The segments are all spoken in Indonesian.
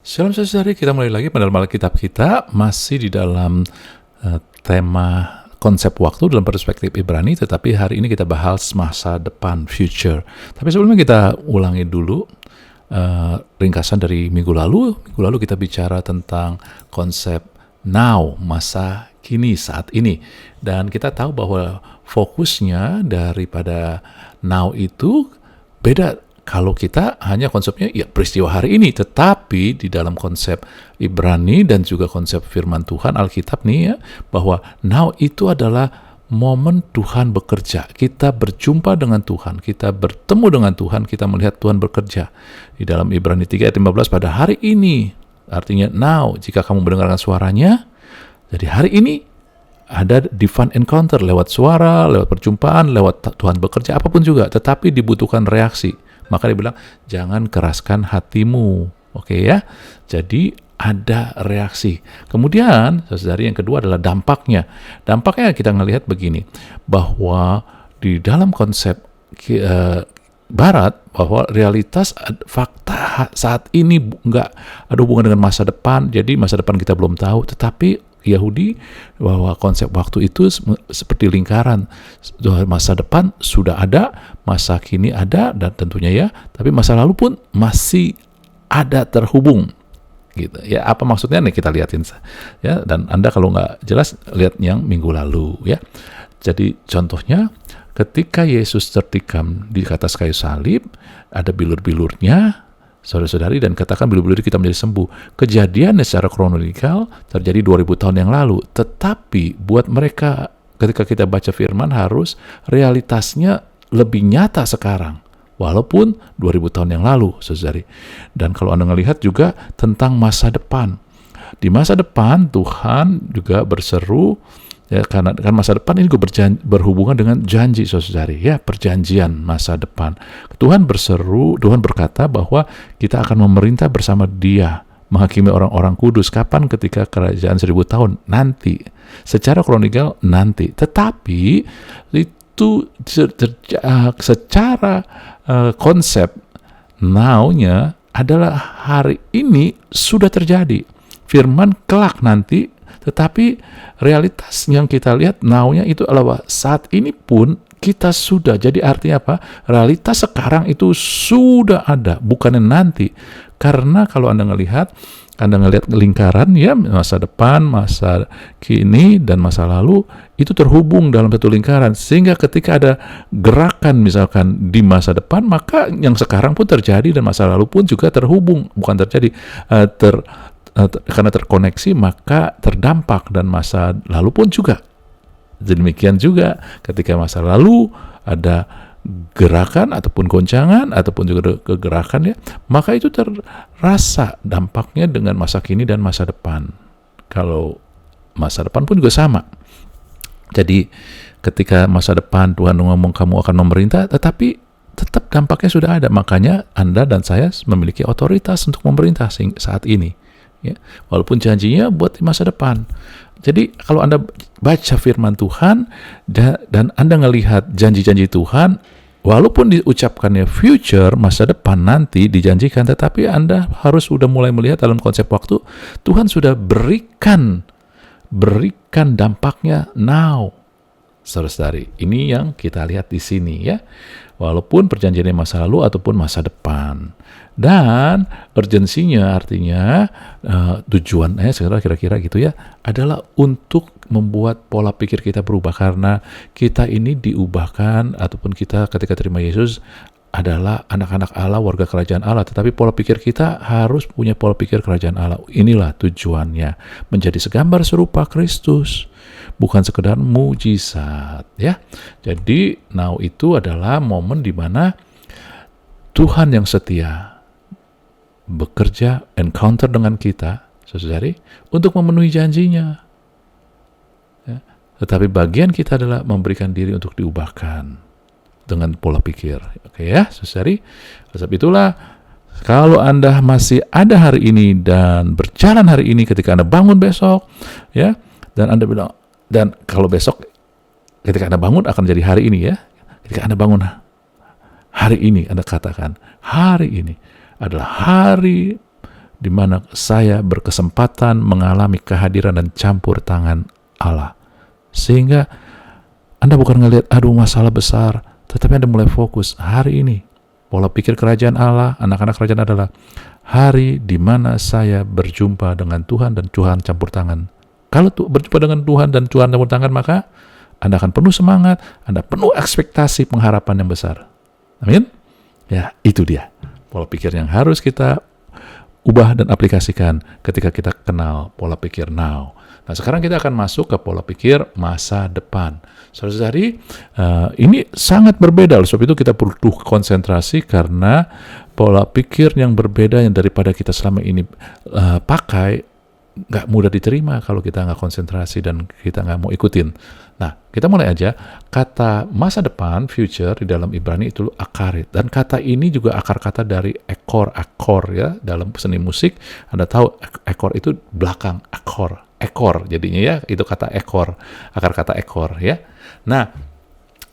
Shalom saudari, kita mulai lagi pendalaman Alkitab kita masih di dalam tema konsep waktu dalam perspektif Ibrani, tetapi hari ini kita bahas masa depan, future. Tapi sebelumnya kita ulangi dulu ringkasan dari minggu lalu. Minggu lalu kita bicara tentang konsep now, masa kini, saat ini. Dan kita tahu bahwa fokusnya daripada now itu beda. Kalau kita hanya konsepnya ya peristiwa hari ini, tetapi di dalam konsep Ibrani dan juga konsep firman Tuhan Alkitab nih ya, bahwa now itu adalah momen Tuhan bekerja. Kita berjumpa dengan Tuhan, kita bertemu dengan Tuhan, kita melihat Tuhan bekerja. Di dalam Ibrani 3 ayat 15, pada hari ini, artinya now, jika kamu mendengarkan suaranya, jadi hari ini ada divine encounter lewat suara, lewat perjumpaan, lewat Tuhan bekerja, apapun juga, tetapi dibutuhkan reaksi. Maka dia bilang, jangan keraskan hatimu. Oke ya? Jadi ada reaksi. Kemudian, saudari, yang kedua adalah dampaknya. Dampaknya kita ngelihat begini, bahwa di dalam konsep Barat, bahwa realitas fakta saat ini nggak ada hubungan dengan masa depan, jadi masa depan kita belum tahu, tetapi Yahudi bahwa konsep waktu itu seperti lingkaran, masa depan sudah ada, masa kini ada, dan tentunya ya, tapi masa lalu pun masih ada terhubung gitu ya. Apa maksudnya nih, kita lihatin ya, dan Anda kalau nggak jelas lihat yang minggu lalu ya. Jadi contohnya ketika Yesus tertikam di atas kayu salib, ada bilur-bilurnya, saudara-saudari, dan katakan bilur-bilur kita menjadi sembuh. Kejadiannya secara kronologikal terjadi 2000 tahun yang lalu. Tetapi buat mereka ketika kita baca firman harus realitasnya lebih nyata sekarang. Walaupun 2000 tahun yang lalu, saudari. Dan kalau Anda melihat juga tentang masa depan. Di masa depan Tuhan juga berseru, ya, karena kan masa depan ini juga berhubungan dengan janji, saudari, ya, perjanjian masa depan. Tuhan berseru, Tuhan berkata bahwa kita akan memerintah bersama Dia, menghakimi orang-orang kudus. Kapan? Ketika kerajaan 1000 tahun nanti. Secara kronikal nanti. Tetapi itu secara konsep now-nya adalah hari ini sudah terjadi. Firman kelak nanti. Tetapi realitas yang kita lihat now-nya itu adalah saat ini pun kita sudah. Jadi artinya apa? Realitas sekarang itu sudah ada, bukannya nanti. Karena kalau Anda ngelihat lingkaran ya, masa depan, masa kini, dan masa lalu itu terhubung dalam satu lingkaran. Sehingga ketika ada gerakan misalkan di masa depan, maka yang sekarang pun terjadi dan masa lalu pun juga terhubung, bukan terjadi, karena terkoneksi maka terdampak, dan masa lalu pun juga. Demikian juga ketika masa lalu ada gerakan ataupun goncangan ataupun juga kegerakan ya, maka itu terasa dampaknya dengan masa kini dan masa depan. Kalau masa depan pun juga sama. Jadi ketika masa depan Tuhan ngomong kamu akan memerintah, tetapi tetap dampaknya sudah ada. Makanya Anda dan saya memiliki otoritas untuk memerintah saat ini. Ya, walaupun janjinya buat di masa depan. Jadi kalau Anda baca firman Tuhan dan Anda ngelihat janji-janji Tuhan, walaupun diucapkannya future, masa depan nanti dijanjikan, tetapi Anda harus sudah mulai melihat dalam konsep waktu, Tuhan sudah berikan dampaknya now. Saudara-saudari, ini yang kita lihat di sini ya. Walaupun perjanjiannya masa lalu ataupun masa depan. Dan urgensinya artinya tujuannya segera kira-kira gitu ya, adalah untuk membuat pola pikir kita berubah, karena kita ini diubahkan ataupun kita ketika terima Yesus adalah anak-anak Allah, warga kerajaan Allah, tetapi pola pikir kita harus punya pola pikir kerajaan Allah. Inilah tujuannya, menjadi segambar serupa Kristus, bukan sekedar mujizat ya. Jadi now itu adalah momen di mana Tuhan yang setia bekerja, encounter dengan kita, saudari, untuk memenuhi janjinya. Ya. Tetapi bagian kita adalah memberikan diri untuk diubahkan dengan pola pikir. Oke ya, saudari. Sebab itulah, kalau Anda masih ada hari ini dan berjalan hari ini, ketika Anda bangun besok, ya, dan Anda bilang, dan kalau besok ketika Anda bangun akan jadi hari ini ya. Ketika Anda bangun hari ini, Anda katakan, hari ini adalah hari di mana saya berkesempatan mengalami kehadiran dan campur tangan Allah. Sehingga Anda bukan ngelihat, aduh masalah besar, tetapi Anda mulai fokus, hari ini, pola pikir kerajaan Allah, anak-anak kerajaan adalah hari di mana saya berjumpa dengan Tuhan dan Tuhan campur tangan. Kalau berjumpa dengan Tuhan dan Tuhan campur tangan, maka Anda akan penuh semangat, Anda penuh ekspektasi pengharapan yang besar. Amin? Ya, itu dia pola pikir yang harus kita ubah dan aplikasikan ketika kita kenal pola pikir now. Nah, sekarang kita akan masuk ke pola pikir masa depan. Saudara-saudari, ini sangat berbeda. Sebab itu kita perlu konsentrasi karena pola pikir yang berbeda yang daripada kita selama ini pakai nggak mudah diterima kalau kita nggak konsentrasi dan kita nggak mau ikutin. Nah, kita mulai aja. Kata masa depan, future, di dalam Ibrani itu akarit. Dan kata ini juga akar kata dari ekor ya. Dalam seni musik, Anda tahu ekor itu belakang, ekor jadinya ya, itu kata ekor, akar kata ekor ya. Nah,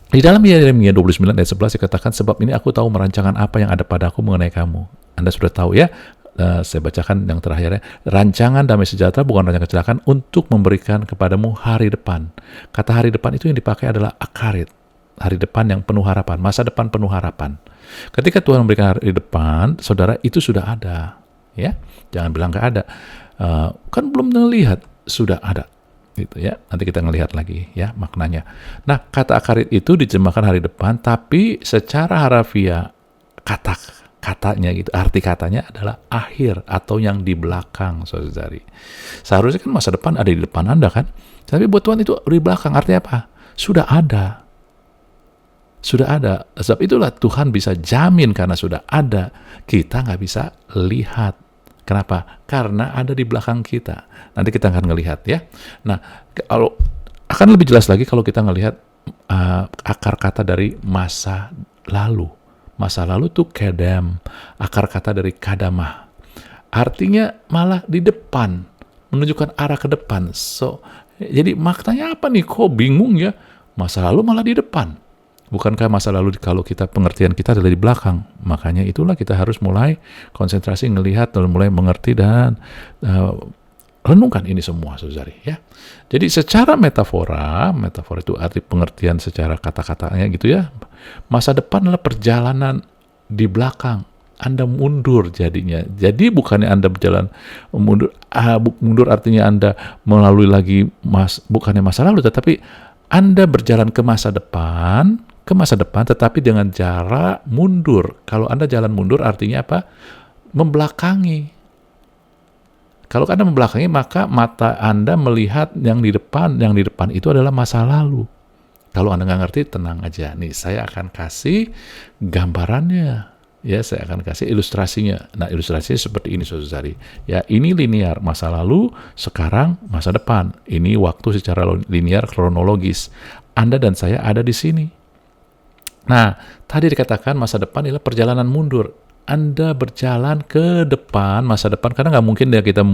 di dalam Yeremia 29 ayat 11 dikatakan, sebab ini aku tahu merancangan apa yang ada padaku mengenai kamu. Anda sudah tahu ya. Saya bacakan yang terakhirnya, rancangan damai sejahtera bukan rancangan kecelakaan untuk memberikan kepadamu hari depan. Kata hari depan itu yang dipakai adalah akarit, hari depan yang penuh harapan, masa depan penuh harapan. Ketika Tuhan memberikan hari depan, saudara, itu sudah ada, ya. Jangan bilang nggak ada, kan belum melihat, sudah ada, gitu ya. Nanti kita ngelihat lagi ya maknanya. Nah, kata akarit itu diterjemahkan hari depan, tapi secara harafiah katanya gitu, arti katanya adalah akhir atau yang di belakang, saudari. Seharusnya kan masa depan ada di depan Anda kan, tapi buat Tuhan itu di belakang. Artinya apa? Sudah ada. Sebab itulah Tuhan bisa jamin karena sudah ada. Kita nggak bisa lihat. Kenapa? Karena ada di belakang kita. Nanti kita akan ngelihat ya. Nah, kalau akan lebih jelas lagi kalau kita ngelihat akar kata dari masa lalu. Masa lalu tuh kedem, akar kata dari kadamah. Artinya malah di depan, menunjukkan arah ke depan. Jadi maknanya apa nih? Kok bingung ya? Masa lalu malah di depan. Bukankah masa lalu kalau kita pengertian kita adalah di belakang? Makanya itulah kita harus mulai konsentrasi ngelihat dan mulai mengerti dan renungkan ini semua, saudari ya. Jadi secara metafora itu arti pengertian secara kata-katanya gitu ya. Masa depan adalah perjalanan di belakang. Anda mundur jadinya. Jadi bukannya Anda berjalan mundur, mundur artinya Anda melalui lagi bukannya masa lalu, tetapi Anda berjalan ke masa depan, tetapi dengan jarak mundur. Kalau Anda jalan mundur artinya apa? Membelakangi. Kalau Anda membelakangi, maka mata Anda melihat yang di depan itu adalah masa lalu. Kalau Anda nggak ngerti, tenang aja. Nih, saya akan kasih gambarannya. Ya, saya akan kasih ilustrasinya. Nah, ilustrasinya seperti ini, saudari. Ya, ini linear, masa lalu, sekarang, masa depan. Ini waktu secara linear, kronologis. Anda dan saya ada di sini. Nah, tadi dikatakan masa depan adalah perjalanan mundur. Anda berjalan ke depan, masa depan, karena nggak mungkin ya kita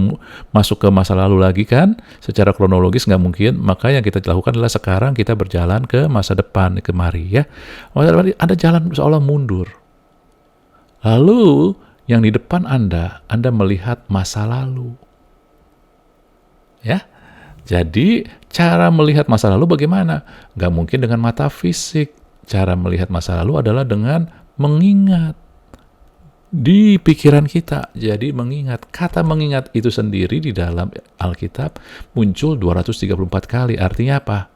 masuk ke masa lalu lagi kan, secara kronologis nggak mungkin, maka yang kita lakukan adalah sekarang kita berjalan ke masa depan, kemari ya. Masa depan Anda jalan seolah mundur. Lalu, yang di depan Anda melihat masa lalu. Ya, jadi cara melihat masa lalu bagaimana? Nggak mungkin dengan mata fisik. Cara melihat masa lalu adalah dengan mengingat. Di pikiran kita, jadi mengingat. Kata mengingat itu sendiri di dalam Alkitab muncul 234 kali. Artinya apa?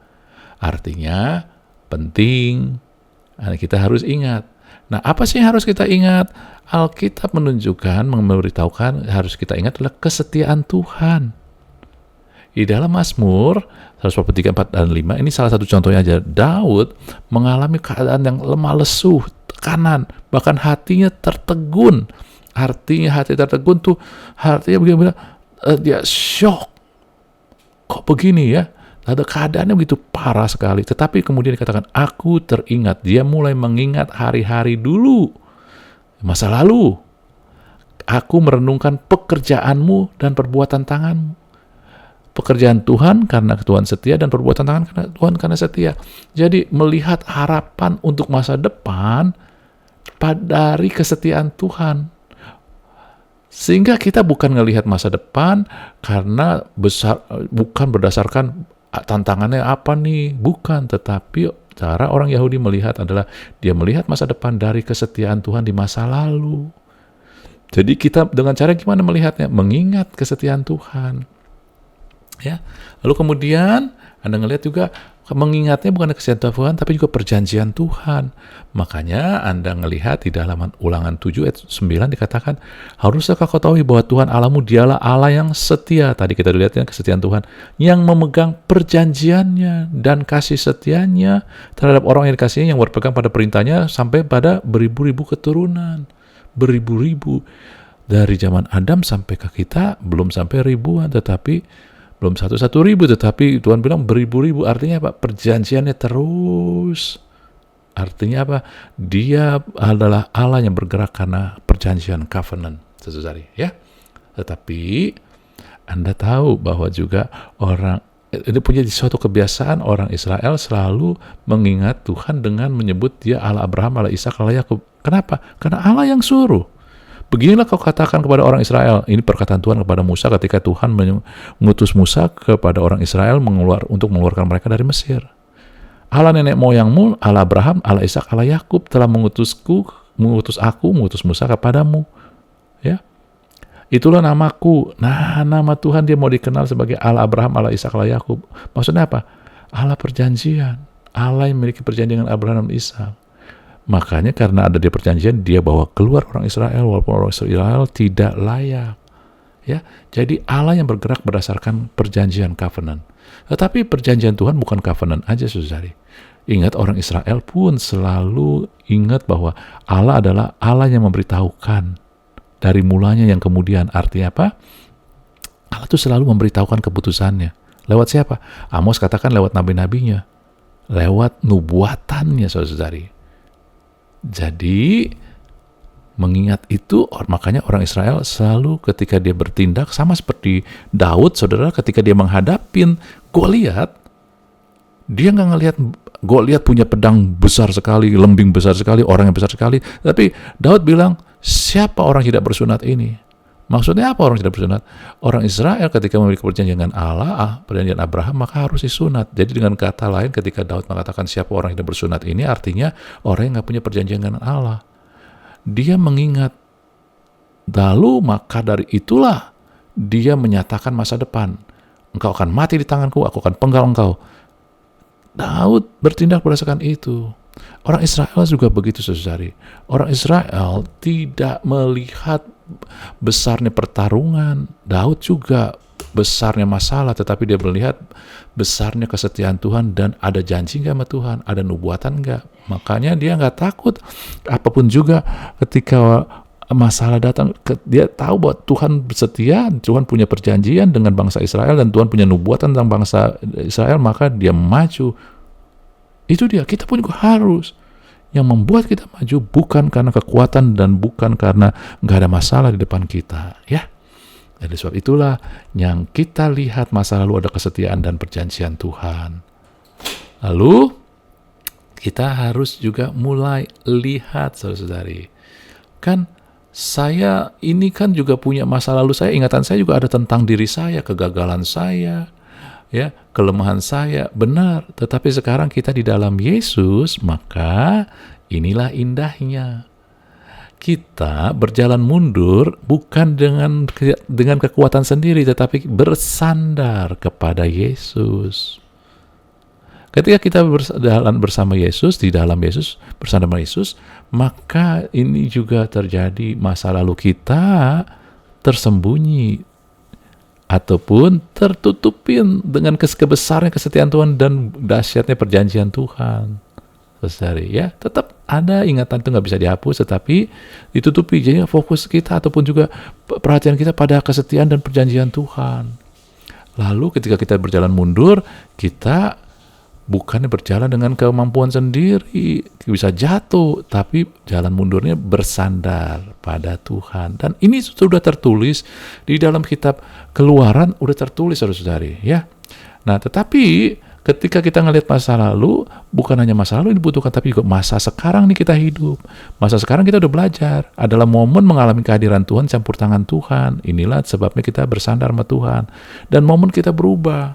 Artinya penting. Kita harus ingat. Nah, apa sih yang harus kita ingat? Alkitab menunjukkan, memberitahukan harus kita ingat adalah kesetiaan Tuhan. Di dalam Mazmur 143, 4, dan 5, ini salah satu contohnya aja. Daud mengalami keadaan yang lemah lesu, tekanan, bahkan hatinya tertegun. Artinya hati tertegun tuh, artinya bagaimana? Dia shock. Kok begini ya? Ada keadaannya begitu parah sekali. Tetapi kemudian dikatakan, aku teringat. Dia mulai mengingat hari-hari dulu. Masa lalu. Aku merenungkan pekerjaanmu dan perbuatan tanganmu. Pekerjaan Tuhan karena Tuhan setia, dan perbuatan tangan karena Tuhan karena setia. Jadi melihat harapan untuk masa depan dari kesetiaan Tuhan. Sehingga kita bukan ngelihat masa depan karena bukan berdasarkan tantangannya apa nih, bukan, tetapi cara orang Yahudi melihat adalah dia melihat masa depan dari kesetiaan Tuhan di masa lalu. Jadi kita dengan cara gimana melihatnya? Mengingat kesetiaan Tuhan. Ya. Lalu kemudian Anda ngelihat juga mengingatnya bukan kesetiaan Tuhan tapi juga perjanjian Tuhan. Makanya Anda ngelihat di dalam Ulangan 7 ayat 9 dikatakan, haruskah kau tahu bahwa Tuhan Allahmu dialah Allah yang setia. Tadi kita lihatnya kesetiaan Tuhan yang memegang perjanjiannya dan kasih setianya terhadap orang yang dikasihinya, yang berpegang pada perintahnya sampai pada beribu-ribu keturunan. Beribu-ribu. Dari zaman Adam sampai ke kita belum sampai ribuan, tetapi belum 1.000, tetapi Tuhan bilang beribu-ribu. Artinya apa? Perjanjiannya terus. Artinya apa? Dia adalah Allah yang bergerak karena perjanjian, covenant, saudari, ya. Tetapi Anda tahu bahwa juga orang ini punya suatu kebiasaan, orang Israel selalu mengingat Tuhan dengan menyebut dia Allah Abraham, Allah Ishak, Allah Yakub. Kenapa? Karena Allah yang suruh. Beginilah kau katakan kepada orang Israel. Ini perkataan Tuhan kepada Musa ketika Tuhan mengutus Musa kepada orang Israel untuk mengeluarkan mereka dari Mesir. Allah nenek moyangmu, Allah Abraham, Allah Ishak, Allah Yakub telah mengutus Musa kepadamu. Ya, itulah namaku. Nah, nama Tuhan dia mau dikenal sebagai Allah Abraham, Allah Ishak, Allah Yakub. Maksudnya apa? Allah perjanjian. Allah yang memiliki perjanjian dengan Abraham dan Ishak. Makanya karena ada di perjanjian, dia bawa keluar orang Israel walaupun orang Israel tidak layak. Ya, jadi Allah yang bergerak berdasarkan perjanjian, covenant. Tetapi perjanjian Tuhan bukan covenant aja, saudari. Ingat, orang Israel pun selalu ingat bahwa Allah adalah Allah yang memberitahukan dari mulanya yang kemudian. Artinya apa? Allah itu selalu memberitahukan keputusannya. Lewat siapa? Amos katakan lewat nabi-nabinya, lewat nubuatannya, saudari. Jadi mengingat itu, makanya orang Israel selalu ketika dia bertindak sama seperti Daud, saudara, ketika dia menghadapin Goliat, dia nggak ngelihat Goliat punya pedang besar sekali, lembing besar sekali, orang yang besar sekali, tapi Daud bilang, siapa orang tidak bersunat ini? Maksudnya apa orang tidak bersunat? Orang Israel ketika memiliki perjanjian dengan Allah, perjanjian Abraham, maka harus disunat. Jadi dengan kata lain, ketika Daud mengatakan siapa orang yang tidak bersunat ini, artinya orang yang nggak punya perjanjian dengan Allah. Dia mengingat. Lalu maka dari itulah dia menyatakan masa depan. Engkau akan mati di tanganku, aku akan penggal engkau. Daud bertindak berdasarkan itu. Orang Israel juga begitu, saudari. Orang Israel tidak melihat besarnya pertarungan. Daud juga besarnya masalah, tetapi dia melihat besarnya kesetiaan Tuhan dan ada janji nggak sama Tuhan, ada nubuatan nggak. Makanya dia nggak takut apapun juga ketika masalah datang. Dia tahu bahwa Tuhan setia, Tuhan punya perjanjian dengan bangsa Israel dan Tuhan punya nubuatan tentang bangsa Israel, maka dia maju. Itu dia, kita pun juga harus. Yang membuat kita maju bukan karena kekuatan dan bukan karena nggak ada masalah di depan kita, ya. Jadi sebab itulah yang kita lihat masa lalu ada kesetiaan dan perjanjian Tuhan. Lalu kita harus juga mulai lihat, saudara-saudari. Kan saya ini kan juga punya masa lalu saya, ingatan saya juga ada tentang diri saya, kegagalan saya, ya, kelemahan saya, benar. Tetapi sekarang kita di dalam Yesus, maka inilah indahnya. Kita berjalan mundur bukan dengan kekuatan sendiri, tetapi bersandar kepada Yesus. Ketika kita berjalan bersama Yesus, di dalam Yesus, bersama Yesus, maka ini juga terjadi masa lalu kita tersembunyi ataupun tertutupin dengan kebesaran kesetiaan Tuhan dan dahsyatnya perjanjian Tuhan. Saudari, ya, tetap ada ingatan itu nggak bisa dihapus, tetapi ditutupi. Jadi fokus kita ataupun juga perhatian kita pada kesetiaan dan perjanjian Tuhan. Lalu ketika kita berjalan mundur, kita bukannya berjalan dengan kemampuan sendiri, bisa jatuh, tapi jalan mundurnya bersandar pada Tuhan. Dan ini sudah tertulis di dalam kitab Keluaran, udah tertulis, saudara-saudari, ya. Nah, tetapi ketika kita ngelihat masa lalu, bukan hanya masa lalu yang dibutuhkan, tapi juga masa sekarang nih kita hidup. Masa sekarang kita udah belajar. Adalah momen mengalami kehadiran Tuhan, campur tangan Tuhan. Inilah sebabnya kita bersandar sama Tuhan. Dan momen kita berubah.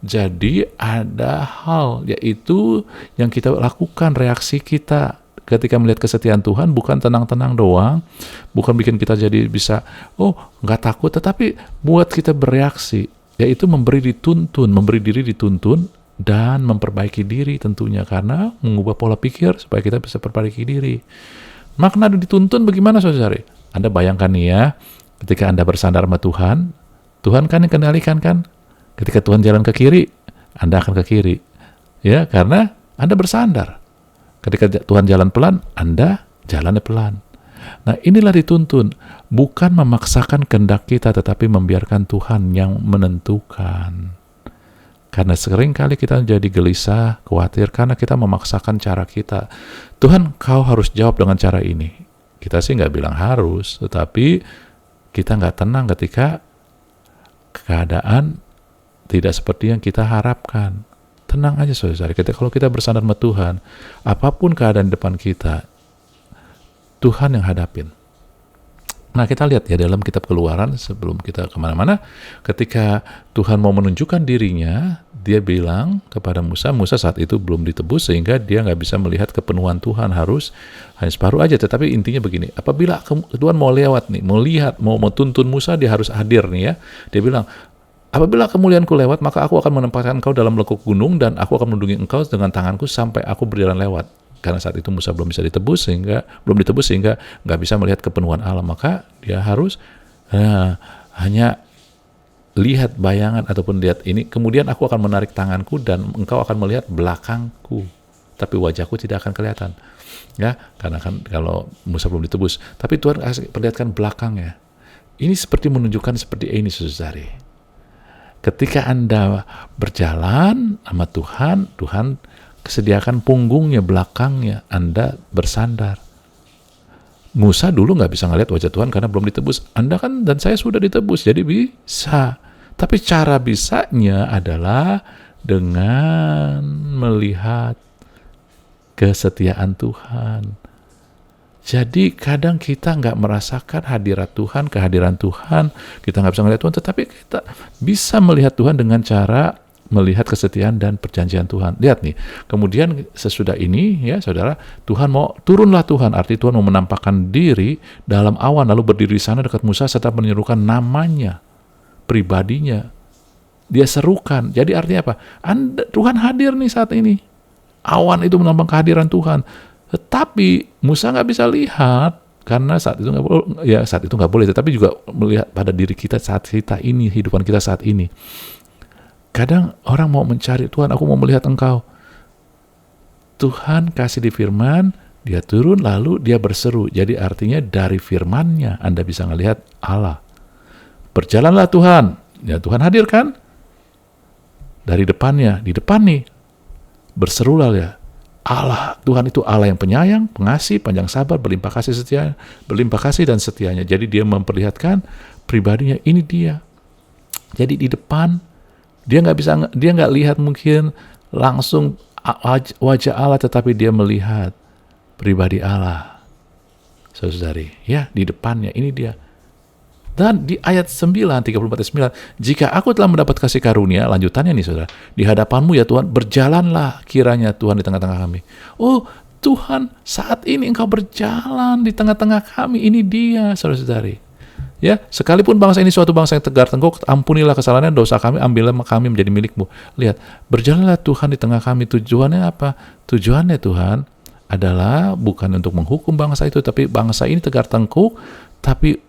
Jadi ada hal, yaitu yang kita lakukan, reaksi kita ketika melihat kesetiaan Tuhan, bukan tenang-tenang doang, bukan bikin kita jadi bisa, nggak takut, tetapi buat kita bereaksi, yaitu memberi diri dituntun, dan memperbaiki diri tentunya, karena mengubah pola pikir supaya kita bisa perbaiki diri. Makna dituntun bagaimana, saudari? Anda bayangkan nih ya, ketika Anda bersandar sama Tuhan, Tuhan kan yang kendalikan kan? Ketika Tuhan jalan ke kiri, Anda akan ke kiri. Ya, karena Anda bersandar. Ketika Tuhan jalan pelan, Anda jalannya pelan. Nah, inilah dituntun. Bukan memaksakan kehendak kita, tetapi membiarkan Tuhan yang menentukan. Karena sering kali kita jadi gelisah, khawatir, karena kita memaksakan cara kita. Tuhan, kau harus jawab dengan cara ini. Kita sih nggak bilang harus, tetapi kita nggak tenang ketika keadaan tidak seperti yang kita harapkan. Tenang aja, saudara. Kalau kita bersandar sama Tuhan, apapun keadaan di depan kita, Tuhan yang hadapin. Nah, kita lihat ya dalam kitab Keluaran, sebelum kita kemana-mana, ketika Tuhan mau menunjukkan dirinya, dia bilang kepada Musa saat itu belum ditebus, sehingga dia nggak bisa melihat kepenuhan Tuhan, harus hanya separuh aja. Tetapi intinya begini, apabila Tuhan mau lewat nih, mau lihat, mau tuntun Musa, dia harus hadir nih ya. Dia bilang, apabila kemuliaanku lewat, maka aku akan menempatkan engkau dalam lekuk gunung, dan aku akan melindungi engkau dengan tanganku sampai aku berjalan lewat. Karena saat itu Musa belum ditebus sehingga nggak bisa melihat kepenuhan Allah, maka dia harus hanya lihat bayangan ataupun lihat ini. Kemudian aku akan menarik tanganku dan engkau akan melihat belakangku, tapi wajahku tidak akan kelihatan. Ya, karena kan kalau Musa belum ditebus, tapi Tuhan perlihatkan belakangnya. Ini seperti menunjukkan seperti ini, saudari. Ketika Anda berjalan sama Tuhan, Tuhan sediakan punggungnya, belakangnya, Anda bersandar. Musa dulu nggak bisa ngeliat wajah Tuhan karena belum ditebus. Anda kan dan saya sudah ditebus, jadi bisa. Tapi cara bisanya adalah dengan melihat kesetiaan Tuhan. Jadi kadang kita nggak merasakan kehadiran Tuhan, kita nggak bisa ngeliat Tuhan, tetapi kita bisa melihat Tuhan dengan cara melihat kesetiaan dan perjanjian Tuhan. Lihat nih, kemudian sesudah ini ya saudara, turunlah Tuhan, arti Tuhan mau menampakkan diri dalam awan, lalu berdiri di sana dekat Musa serta menyerukan namanya, pribadinya. Dia serukan. Jadi artinya apa? Tuhan hadir nih saat ini. Awan itu melambang kehadiran Tuhan. Tetapi Musa nggak bisa lihat karena saat itu nggak boleh. Tetapi juga melihat pada diri kita saat kita ini, kehidupan kita saat ini. Kadang orang mau mencari, Tuhan aku mau melihat engkau. Tuhan kasih di firman, dia turun lalu dia berseru. Jadi artinya dari firman-Nya Anda bisa melihat Allah. Berjalanlah Tuhan. Ya Tuhan hadir kan? Dari depannya, di depan nih. Berserulah ya. Allah, Tuhan itu Allah yang penyayang, pengasih, panjang sabar, berlimpah kasih dan setianya. Jadi dia memperlihatkan pribadinya, ini dia. Jadi di depan dia nggak lihat mungkin langsung wajah Allah, tetapi dia melihat pribadi Allah. Saudari, ya di depannya ini dia. Dan di ayat 34-9, jika aku telah mendapat kasih karunia, lanjutannya nih saudara, di hadapanmu ya Tuhan, berjalanlah kiranya Tuhan di tengah-tengah kami. Oh Tuhan, saat ini engkau berjalan di tengah-tengah kami, ini dia saudara-saudari. Ya, sekalipun bangsa ini suatu bangsa yang tegar tengkuk, ampunilah kesalahan dosa kami, ambillah kami menjadi milikmu. Lihat, berjalanlah Tuhan di tengah kami. Tujuannya apa? Tujuannya Tuhan adalah bukan untuk menghukum bangsa itu, tapi bangsa ini tegar tengkuk, tapi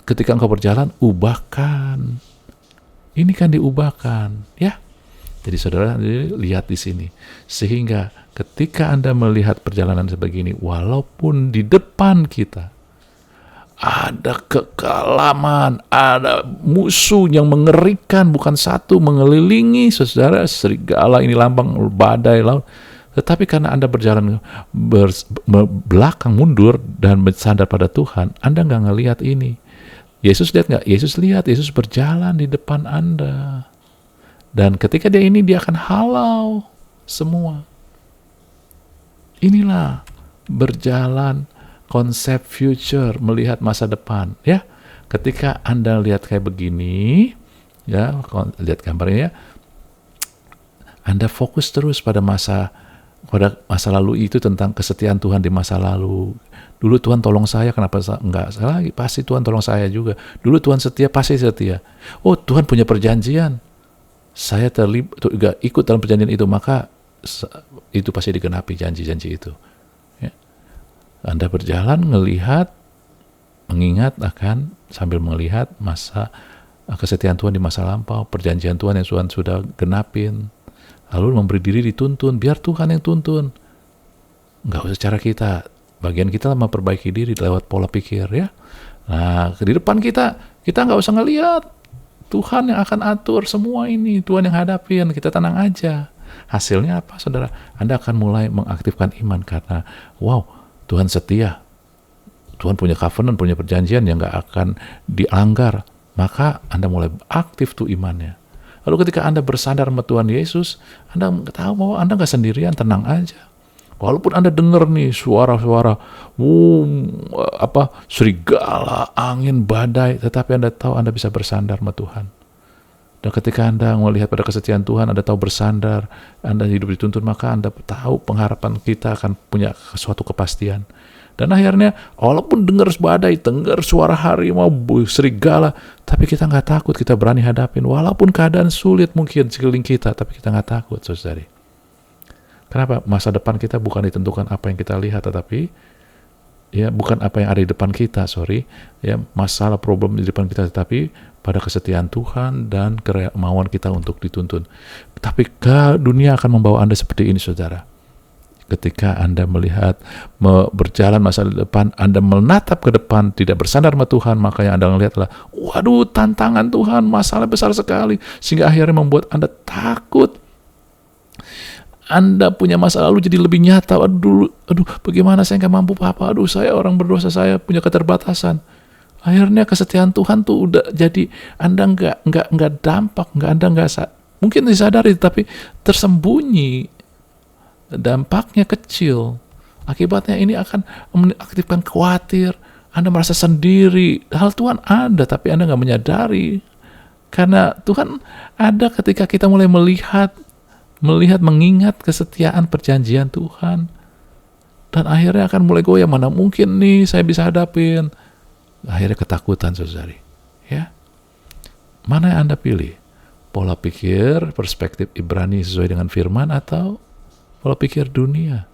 ketika engkau berjalan, ubahkan. Ini kan diubahkan, ya. Jadi saudara lihat di sini. Sehingga ketika Anda melihat perjalanan sebegini, walaupun di depan kita ada kekalaman, ada musuh yang mengerikan, bukan satu mengelilingi, saudara, serigala ini lambang badai laut. Tetapi karena Anda berjalan belakang mundur dan bersandar pada Tuhan, Anda nggak ngelihat ini. Yesus lihat nggak? Yesus lihat, Yesus berjalan di depan Anda. Dan ketika dia akan halau semua. Inilah berjalan konsep future, melihat masa depan, ya. Ketika Anda lihat kayak begini, ya, lihat gambarnya, Anda fokus terus pada masa lalu itu, tentang kesetiaan Tuhan di masa lalu. Dulu Tuhan tolong saya, kenapa enggak saya lagi? Pasti Tuhan tolong saya juga. Dulu Tuhan setia, pasti setia. Oh, Tuhan punya perjanjian, saya juga ikut dalam perjanjian itu, maka itu pasti digenapi janji-janji itu. Ya. Anda berjalan, mengingat akan sambil melihat masa kesetiaan Tuhan di masa lampau, perjanjian Tuhan yang Tuhan sudah genapin, lalu memberi diri dituntun, biar Tuhan yang tuntun. Nggak usah cara kita, bagian kita memperbaiki diri lewat pola pikir, ya. Nah, di depan kita nggak usah ngelihat, Tuhan yang akan atur semua ini, Tuhan yang hadapin, kita tenang aja. Hasilnya apa, saudara? Anda akan mulai mengaktifkan iman karena, wow, Tuhan setia. Tuhan punya covenant, punya perjanjian yang gak akan dilanggar. Maka Anda mulai aktif tuh imannya. Lalu ketika Anda bersandar sama Tuhan Yesus, Anda tahu bahwa Anda gak sendirian, tenang aja. Walaupun Anda dengar nih suara-suara, serigala, angin, badai, tetapi Anda tahu Anda bisa bersandar sama Tuhan. Dan ketika Anda melihat pada kesetiaan Tuhan, Anda tahu bersandar, Anda hidup dituntun, maka Anda tahu pengharapan kita akan punya suatu kepastian. Dan akhirnya, walaupun dengar badai, dengar suara harimau, serigala, tapi kita nggak takut, kita berani hadapin. Walaupun keadaan sulit mungkin sekeliling kita, tapi kita nggak takut, saudari. Kenapa? Masa depan kita bukan ditentukan apa yang kita lihat, tetapi bukan apa yang ada di depan kita, masalah problem di depan kita, tetapi pada kesetiaan Tuhan dan kemauan kita untuk dituntun. Tapi dunia akan membawa Anda seperti ini, saudara. Ketika Anda melihat berjalan masa depan, Anda menatap ke depan, tidak bersandar sama Tuhan, maka yang Anda melihat adalah, waduh, tantangan Tuhan, masalah besar sekali, sehingga akhirnya membuat Anda takut. Anda punya masa lalu jadi lebih nyata. Aduh, bagaimana saya nggak mampu apa? Aduh, saya orang berdosa, saya punya keterbatasan. Akhirnya kesetiaan Tuhan tuh udah jadi Anda nggak dampak, Anda mungkin disadari, tapi tersembunyi. Dampaknya kecil. Akibatnya ini akan mengaktifkan khawatir. Anda merasa sendiri. Hal Tuhan ada, tapi Anda nggak menyadari. Karena Tuhan ada ketika kita mulai melihat, mengingat kesetiaan perjanjian Tuhan. Dan akhirnya akan mulai goyah, mana mungkin nih saya bisa hadapin. Akhirnya ketakutan, saudari. Ya. Mana yang Anda pilih? Pola pikir, perspektif Ibrani sesuai dengan firman, atau pola pikir dunia?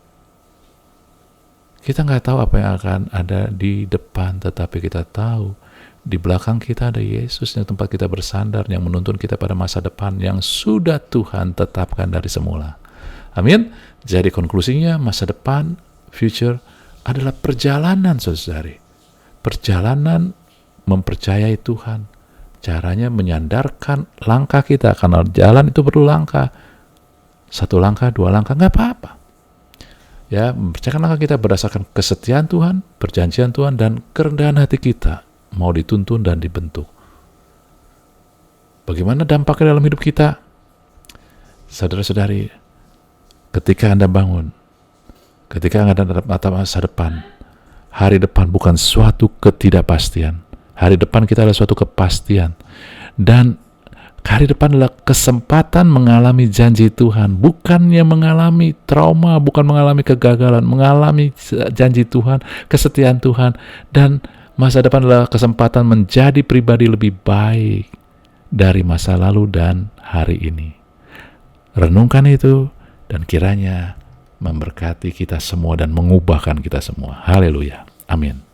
Kita nggak tahu apa yang akan ada di depan, tetapi kita tahu di belakang kita ada Yesus yang tempat kita bersandar, yang menuntun kita pada masa depan yang sudah Tuhan tetapkan dari semula. Amin. Jadi konklusinya, masa depan, future, adalah perjalanan, saudari. Perjalanan mempercayai Tuhan. Caranya menyandarkan langkah kita, karena jalan itu perlu langkah. 1 langkah, 2 langkah, nggak apa-apa. Ya, mempercayakan langkah kita berdasarkan kesetiaan Tuhan, perjanjian Tuhan, dan kerendahan hati kita mau dituntun dan dibentuk. Bagaimana dampaknya dalam hidup kita? Saudara-saudari, ketika Anda bangun, ketika Anda menatap masa depan, hari depan bukan suatu ketidakpastian. Hari depan kita adalah suatu kepastian. Dan hari depan adalah kesempatan mengalami janji Tuhan. Bukannya mengalami trauma, bukan mengalami kegagalan, mengalami janji Tuhan, kesetiaan Tuhan. Dan masa depan adalah kesempatan menjadi pribadi lebih baik dari masa lalu dan hari ini. Renungkan itu, dan kiranya memberkati kita semua dan mengubahkan kita semua. Haleluya. Amin.